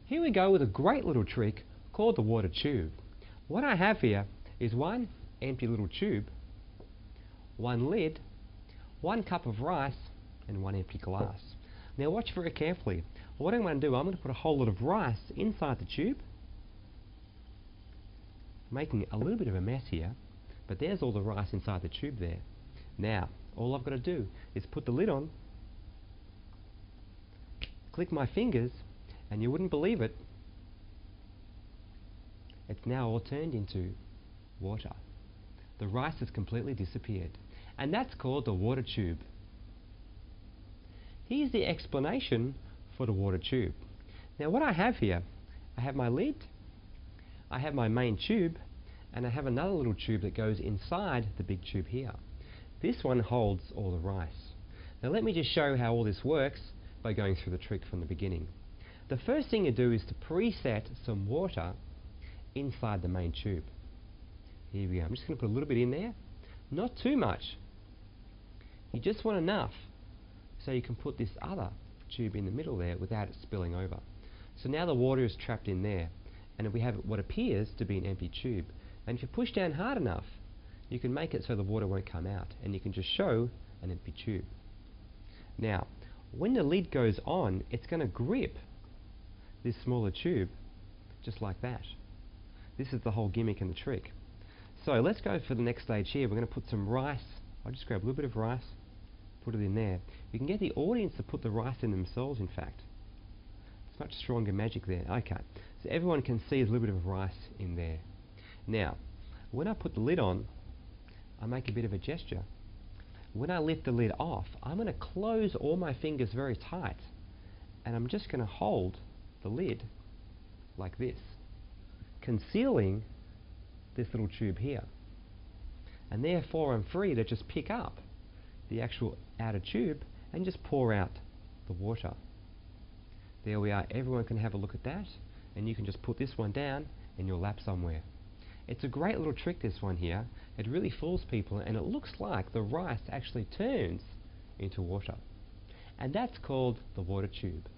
Here we go with a great little trick called the water tube. What I have here is one empty little tube, one lid, 1 cup of rice, and 1 empty glass. Now watch very carefully. What I'm going to do, I'm going to put a whole lot of rice inside the tube, making a little bit of a mess here, but there's all the rice inside the tube there. Now, all I've got to do is put the lid on, click my fingers, and you wouldn't believe it, it's now all turned into water. The rice has completely disappeared, and that's called the water tube. Here's the explanation for the water tube. Now what I have here, I have my lid, I have my main tube, and I have another little tube that goes inside the big tube here. This one holds all the rice. Now let me just show how all this works by going through the trick from the beginning. The first thing you do is to preset some water inside the main tube. Here we go. I'm just going to put a little bit in there. Not too much. You just want enough so you can put this other tube in the middle there without it spilling over. So now the water is trapped in there, and we have what appears to be an empty tube. And if you push down hard enough, you can make it so the water won't come out, and you can just show an empty tube. Now, when the lid goes on, it's going to grip this smaller tube just like that. This is the whole gimmick and the trick. So let's go for the next stage here. We're going to put some rice. I'll just grab a little bit of rice, put it in there. You can get the audience to put the rice in themselves, in fact. It's much stronger magic there. Okay, so everyone can see there's a little bit of rice in there. Now, when I put the lid on, I make a bit of a gesture. When I lift the lid off, I'm going to close all my fingers very tight, and I'm just going to hold the lid like this, concealing this little tube here. And therefore I'm free to just pick up the actual outer tube and just pour out the water. There we are. Everyone can have a look at that, and you can just put this one down in your lap somewhere. It's a great little trick, this one here. It really fools people, and it looks like the rice actually turns into water. And that's called the water tube.